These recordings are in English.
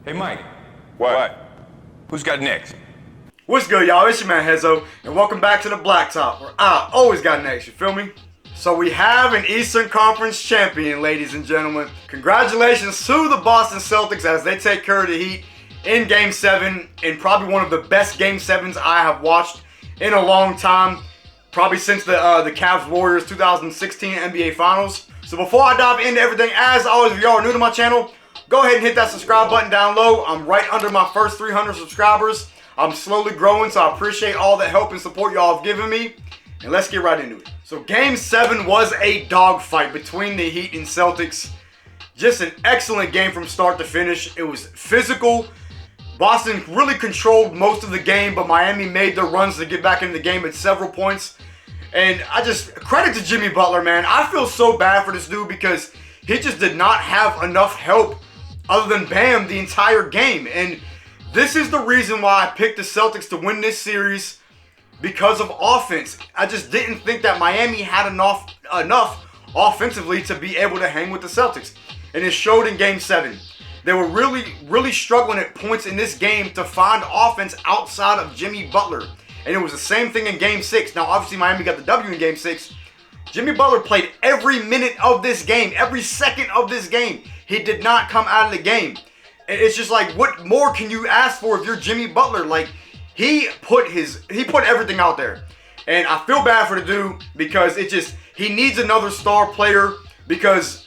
Hey, Mike. What? Who's got next? What's good, y'all? It's your man Hezo, and welcome back to the Blacktop, where I always got next, you feel me? So we have an Eastern Conference champion, ladies and gentlemen. Congratulations to the Boston Celtics as they take care of the Heat in Game 7, in probably one of the best Game 7s I have watched in a long time, probably since the Cavs-Warriors 2016 NBA Finals. So before I dive into everything, as always, if y'all are new to my channel, go ahead and hit that subscribe button down low. I'm right under my first 300 subscribers. I'm slowly growing, so I appreciate all the help and support y'all have given me. And let's get right into it. So Game 7 was a dogfight between the Heat and Celtics. Just an excellent game from start to finish. It was physical. Boston really controlled most of the game, but Miami made their runs to get back into the game at several points. And credit to Jimmy Butler, man. I feel so bad for this dude because he just did not have enough help other than Bam the entire game. And this is the reason why I picked the Celtics to win this series, because of offense. I just didn't think that Miami had enough offensively to be able to hang with the Celtics. And it showed in Game 7. They were really struggling at points in this game to find offense outside of Jimmy Butler. And it was the same thing in Game 6. Now, obviously, Miami got the W in Game 6. Jimmy Butler played every minute of this game, every second of this game. He did not come out of the game. It's just like, what more can you ask for if you're Jimmy Butler? Like, he put everything out there. And I feel bad for the dude because he needs another star player, because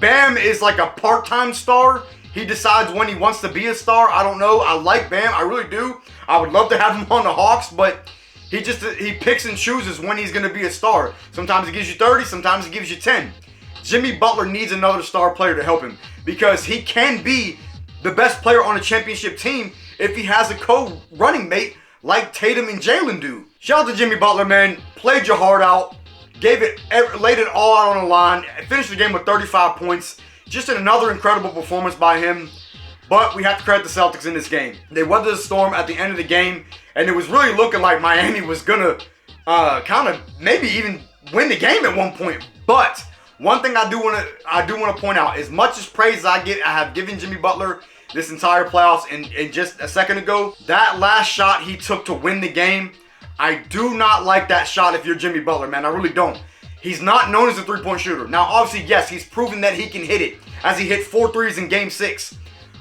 Bam is like a part-time star. He decides when he wants to be a star. I don't know. I like Bam. I really do. I would love to have him on the Hawks, but he picks and chooses when he's going to be a star. Sometimes he gives you 30. Sometimes he gives you 10. Jimmy Butler needs another star player to help him, because he can be the best player on a championship team if he has a co-running mate like Tatum and Jalen do. Shout out to Jimmy Butler, man. Played your heart out. Laid it all out on the line. Finished the game with 35 points. Just another incredible performance by him. But we have to credit the Celtics in this game. They weathered the storm at the end of the game, and it was really looking like Miami was gonna kind of maybe even win the game at one point. But one thing I do want to point out: as much as praise I have given Jimmy Butler this entire playoffs, and just a second ago, that last shot he took to win the game, I do not like that shot if you're Jimmy Butler, man. I really don't. He's not known as a three-point shooter. Now, obviously, yes, he's proven that he can hit it, as he hit 4 threes in Game 6.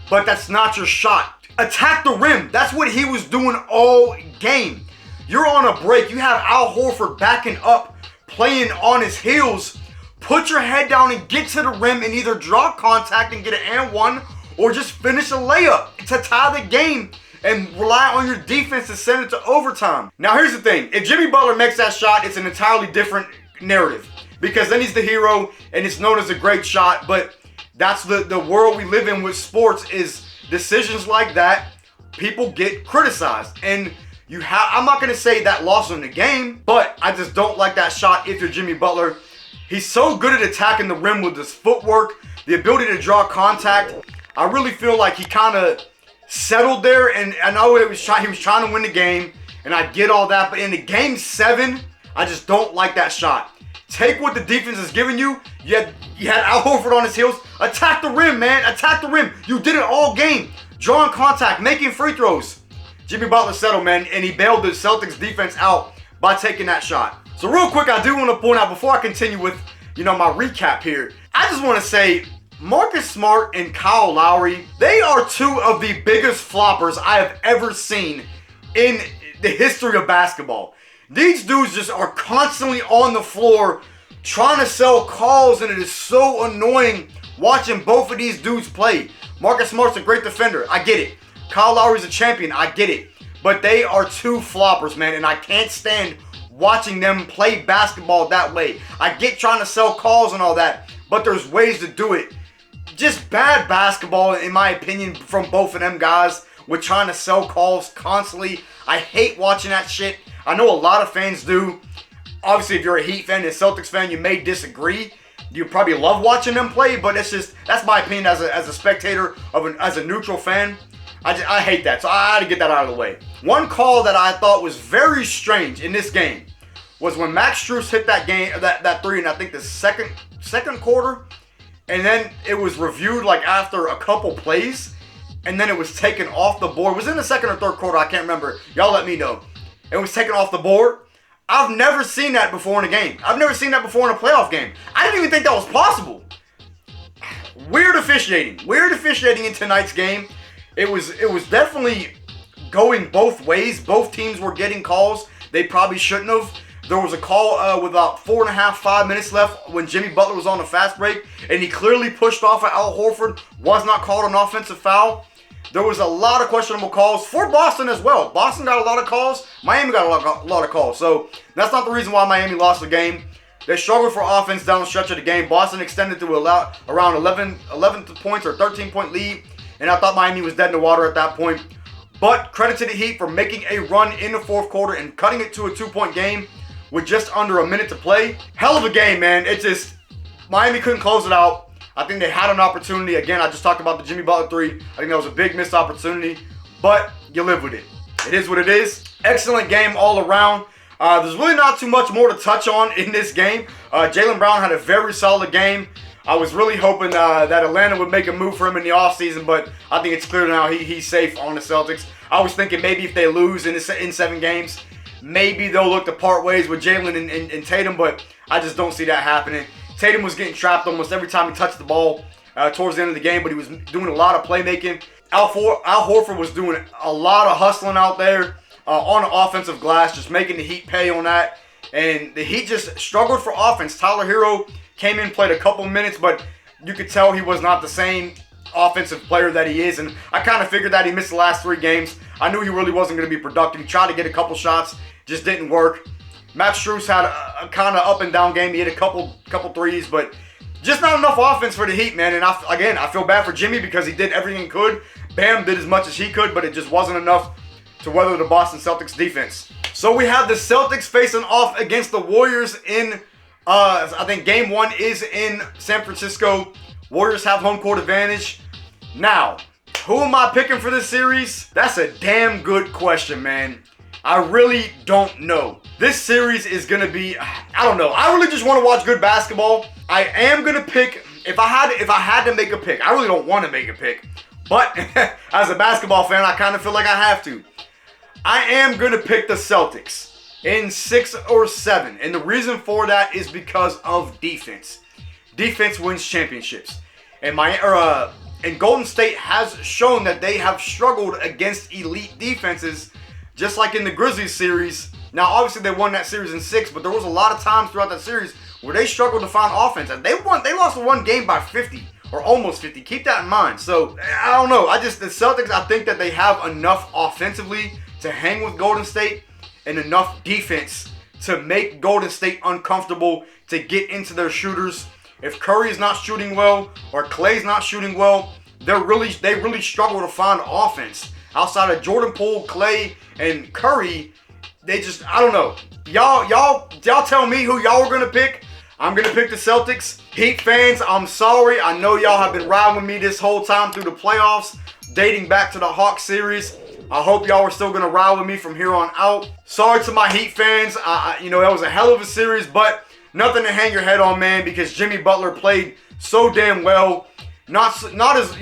But that's not your shot. Attack the rim. That's what he was doing all game. You're on a break. You have Al Horford backing up, playing on his heels. Put your head down and get to the rim and either draw contact and get an and one, or just finish a layup to tie the game and rely on your defense to send it to overtime. Now, here's the thing. If Jimmy Butler makes that shot, it's an entirely different narrative, because then he's the hero and it's known as a great shot. But that's the world we live in with sports, is decisions like that, people get criticized. And I'm not going to say that lost him the game, but I just don't like that shot if you're Jimmy Butler. He's so good at attacking the rim with his footwork, the ability to draw contact. I really feel like he kind of settled there, and I know he was trying to win the game, and I get all that, but in the Game 7, I just don't like that shot. Take what the defense is giving you. You had Al Horford on his heels. Attack the rim, man. Attack the rim. You did it all game. Drawing contact, making free throws. Jimmy Butler settled, man, and he bailed the Celtics defense out by taking that shot. So real quick, I do want to point out, before I continue with, my recap here, I just want to say, Marcus Smart and Kyle Lowry, they are two of the biggest floppers I have ever seen in the history of basketball. These dudes just are constantly on the floor trying to sell calls, and it is so annoying watching both of these dudes play. Marcus Smart's a great defender. I get it. Kyle Lowry's a champion. I get it. But they are two floppers, man, and I can't stand watching them play basketball that way. I get trying to sell calls and all that, but there's ways to do it. Just bad basketball, in my opinion, from both of them guys, with trying to sell calls constantly. I hate watching that shit. I know a lot of fans do. Obviously, if you're a Heat fan and a Celtics fan, you may disagree. You probably love watching them play, but that's my opinion as a spectator, as a neutral fan. I hate that, so I had to get that out of the way. One call that I thought was very strange in this game was when Max Strus hit that three in, I think, the second quarter, and then it was reviewed like after a couple plays, and then it was taken off the board. It was in the second or third quarter, I can't remember. Y'all let me know. It was taken off the board. I've never seen that before in a game. I've never seen that before in a playoff game. I didn't even think that was possible. Weird officiating. Weird officiating in tonight's game. It was definitely going both ways. Both teams were getting calls they probably shouldn't have. There was a call with about 4.5, 5 minutes left when Jimmy Butler was on a fast break, and he clearly pushed off at Al Horford. Was not called an offensive foul. There was a lot of questionable calls for Boston as well. Boston got a lot of calls. Miami got a lot of calls. So that's not the reason why Miami lost the game. They struggled for offense down the stretch of the game. Boston extended to around 11 points or 13-point lead, and I thought Miami was dead in the water at that point. But credit to the Heat for making a run in the fourth quarter and cutting it to a 2-point game with just under a minute to play. Hell of a game, man. It just, Miami couldn't close it out. I think they had an opportunity. Again, I just talked about the Jimmy Butler three. I think that was a big missed opportunity, but you live with it. It is what it is. Excellent game all around. There's really not too much more to touch on in this game. Jaylen Brown had a very solid game. I was really hoping that Atlanta would make a move for him in the offseason, but I think it's clear now he's safe on the Celtics. I was thinking maybe if they lose in 7 games, maybe they'll look to part ways with Jaylen and Tatum, but I just don't see that happening. Tatum was getting trapped almost every time he touched the ball towards the end of the game, but he was doing a lot of playmaking. Al Horford was doing a lot of hustling out there on the offensive glass, just making the Heat pay on that. And the Heat just struggled for offense. Tyler Hero came in, played a couple minutes, but you could tell he was not the same offensive player that he is. And I kind of figured that he missed the last 3 games. I knew he really wasn't going to be productive. He tried to get a couple shots, just didn't work. Max Strus had a kind of up and down game. He hit a couple threes, but just not enough offense for the Heat, man. And I feel bad for Jimmy because he did everything he could. Bam did as much as he could, but it just wasn't enough to weather the Boston Celtics defense. So we have the Celtics facing off against the Warriors in, I think game 1 is in San Francisco. Warriors have home court advantage. Now, who am I picking for this series? That's a damn good question, man. I really don't know. This series is going to be, I don't know. I really just want to watch good basketball. I am going to pick, if I had to make a pick, I really don't want to make a pick, but as a basketball fan, I kind of feel like I have to. I am going to pick the Celtics in 6 or 7, and the reason for that is because of defense. Defense wins championships, and Golden State has shown that they have struggled against elite defenses, just like in the Grizzlies series. Now, obviously, they won that series in 6, but there was a lot of times throughout that series where they struggled to find offense. And they lost one game by 50 or almost 50. Keep that in mind. So, I don't know. The Celtics, I think that they have enough offensively to hang with Golden State and enough defense to make Golden State uncomfortable to get into their shooters. If Curry is not shooting well or Clay's not shooting well, they really struggle to find offense. Outside of Jordan Poole, Clay, and Curry, they just, I don't know. Y'all tell me who y'all are gonna pick. I'm gonna pick the Celtics. Heat fans, I'm sorry. I know y'all have been riding with me this whole time through the playoffs, dating back to the Hawks series. I hope y'all are still gonna ride with me from here on out. Sorry to my Heat fans. That was a hell of a series, but nothing to hang your head on, man, because Jimmy Butler played so damn well. Not as,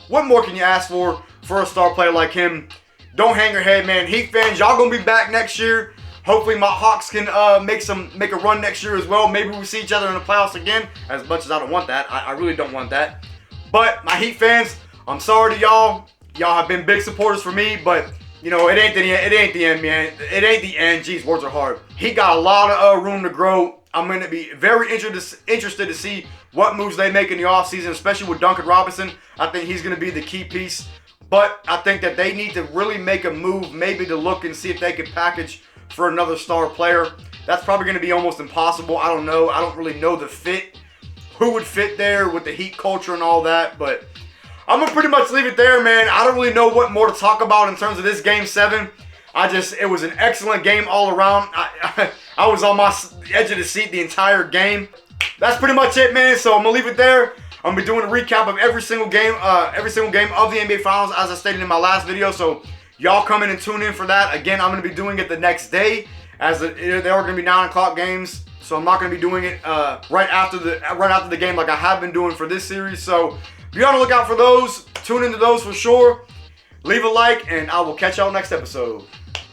what more can you ask for a star player like him? Don't hang your head, man. Heat fans, y'all gonna be back next year. Hopefully my Hawks can make a run next year as well. Maybe we see each other in the playoffs again. As much as I don't want that, I really don't want that. But my Heat fans, I'm sorry to y'all. Y'all have been big supporters for me, but it ain't the end, man. It ain't the end. Jeez, words are hard. He got a lot of room to grow. I'm gonna be very interested to see what moves they make in the offseason, especially with Duncan Robinson. I think he's gonna be the key piece. But I think that they need to really make a move, maybe to look and see if they can package for another star player. That's probably going to be almost impossible. I don't know. I don't really know the fit. Who would fit there with the Heat culture and all that. But I'm going to pretty much leave it there, man. I don't really know what more to talk about in terms of this Game 7. It was an excellent game all around. I was on my edge of the seat the entire game. That's pretty much it, man. So I'm going to leave it there. I'm gonna be doing a recap of every single game of the NBA Finals, as I stated in my last video. So y'all come in and tune in for that. Again, I'm gonna be doing it the next day, as they are gonna be 9 o'clock games. So I'm not gonna be doing it right after the game like I have been doing for this series. So Be on the lookout for those. Tune into those for sure. Leave a like, and I will catch y'all next episode.